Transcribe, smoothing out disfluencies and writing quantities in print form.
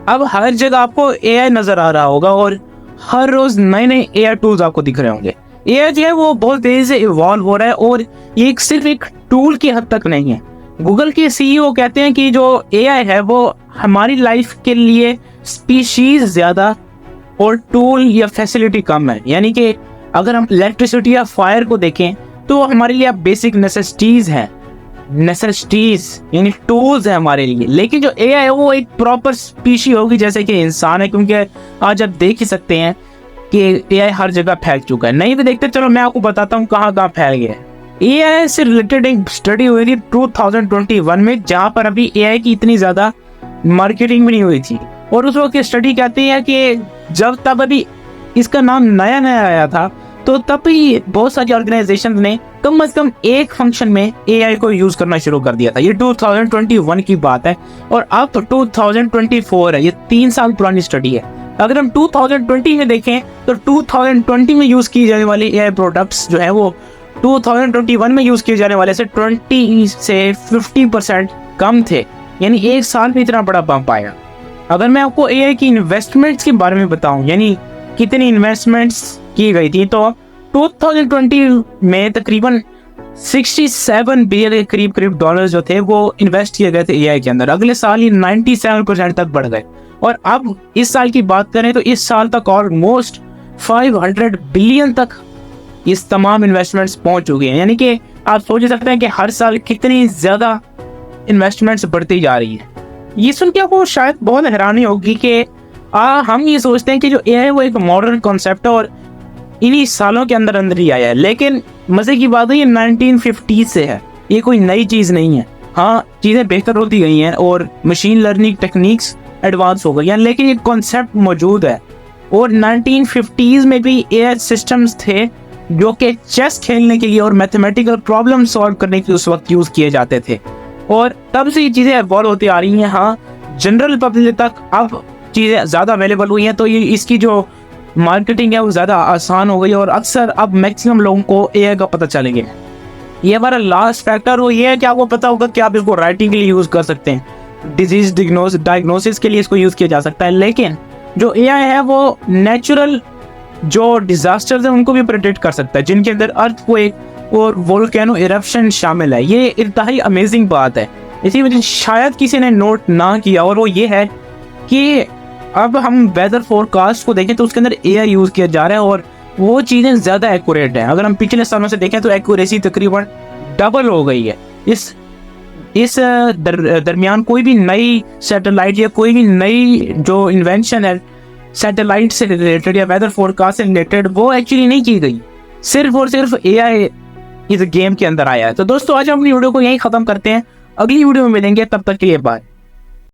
अब हर जगह आपको एआई नजर आ रहा होगा और हर रोज नए नए एआई टूल्स आपको दिख रहे होंगे। एआई जो है वो बहुत तेजी से इवॉल्व हो रहा है और ये सिर्फ एक टूल की हद तक नहीं है। गूगल के सीईओ कहते हैं कि जो एआई है वो हमारी लाइफ के लिए स्पीशीज ज्यादा और टूल या फैसिलिटी कम है। यानी कि अगर हम इलेक्ट्रिसिटी या फायर को देखें तो हमारे लिए अब बेसिक नेसेसिटीज हैं, नेसेसिटीज यानी टूल्स है हमारे लिए। लेकिन जो एआई है वो एक प्रॉपर स्पीशी होगी जैसे कि इंसान है, क्योंकि आज आप देख ही सकते हैं कि एआई हर जगह फैल चुका है। नहीं भी देखते, चलो मैं आपको बताता हूँ कहाँ कहाँ फैल गया है। एआई से रिलेटेड एक स्टडी हुई थी 2021 में, जहाँ पर अभी एआई की इतनी ज्यादा मार्केटिंग भी नहीं हुई थी। और उस वक्त स्टडी कहती है कि जब तब अभी इसका नाम नया नया आया था तो तब ही बहुत सारी ऑर्गेनाइजेशन ने कम से कम एक फंक्शन में एआई को यूज करना शुरू कर दिया था। ये 2021 की बात है और अब 2024 है। ये 3 साल पुरानी स्टडी है। अगर हम 2020 में देखें तो 2020 में यूज की जाने वाली एआई प्रोडक्ट्स जो है वो 2021 में यूज किए जाने वाले से 20 से 50% कम थे। यानी एक साल में इतना बड़ा बम्प आया। अगर मैं आपको एआई की इन्वेस्टमेंट्स के बारे में बताऊं, यानी कितनी इन्वेस्टमेंट्स की गई थी, तो 2020 में तकरीबन 67 बिलियन के करीब डॉलर जो थे वो इन्वेस्ट किए गए थे एआई के अंदर। अगले साल ही 97% तक बढ़ गए और अब इस साल की बात करें तो इस साल तक ऑलमोस्ट 500 बिलियन तक इस तमाम इन्वेस्टमेंट्स पहुंच चुकी हैं। यानी कि आप सोच सकते हैं कि हर साल कितनी ज्यादा इन्वेस्टमेंट्स बढ़ती जा रही है। ये सुन के आपको शायद बहुत हैरानी होगी कि हम ये सोचते हैं कि जो एआई वो एक मॉडर्न कॉन्सेप्ट है और इन्हीं सालों के अंदर अंदर ही आया है। लेकिन मजे की बात है ये 1950 से है, ये कोई नई चीज नहीं है। हाँ, चीजें बेहतर होती गई हैं और मशीन लर्निंग टेक्निक्स एडवांस हो गई हैं, लेकिन ये कॉन्सेप्ट मौजूद है। और 1950s में भी एआई सिस्टम्स थे जो कि चेस खेलने के लिए और मैथमेटिकल प्रॉब्लम सॉल्व करने के लिए उस वक्त यूज किए जाते थे और तब से ये चीजें एवॉल्व होती आ रही हैं। हाँ, जनरल पब्लिक तक अब चीजें ज्यादा अवेलेबल हुई हैं तो ये इसकी जो मार्केटिंग है वो ज़्यादा आसान हो गई और अक्सर अब मैक्सिमम लोगों को एआई का पता चल गया। ये हमारा लास्ट फैक्टर वो ये है कि आपको पता होगा कि आप इसको राइटिंग के लिए यूज़ कर सकते हैं, डिजीज डायग्नोसिस के लिए इसको यूज़ किया जा सकता है। लेकिन जो एआई है वो नेचुरल जो डिजास्टर्स हैं उनको भी प्रेडिक्ट कर सकता है, जिनके अंदर अर्थक्वेक और वोल्केनो इरप्शन शामिल है। ये इंतहाई अमेजिंग बात है। इसी वजह शायद किसी ने नोट ना किया और वो ये है कि अब हम वेदर फोरकास्ट को देखें तो उसके अंदर एआई यूज किया जा रहा है और वो चीज़ें ज़्यादा एक्यूरेट हैं। अगर हम पिछले सालों से देखें तो एक्यूरेसी तकरीबन डबल हो गई है। इस दरमियान कोई भी नई सैटेलाइट या कोई भी नई जो इन्वेंशन है सैटेलाइट से रिलेटेड या वेदर फोरकास्ट से रिलेटेड वो एक्चुअली नहीं की गई। सिर्फ और सिर्फ एआई इस गेम के अंदर आया है। तो दोस्तों आज हम अपनी वीडियो को यहीं ख़त्म करते हैं। अगली वीडियो में मिलेंगे, तब तक के लिए बाय।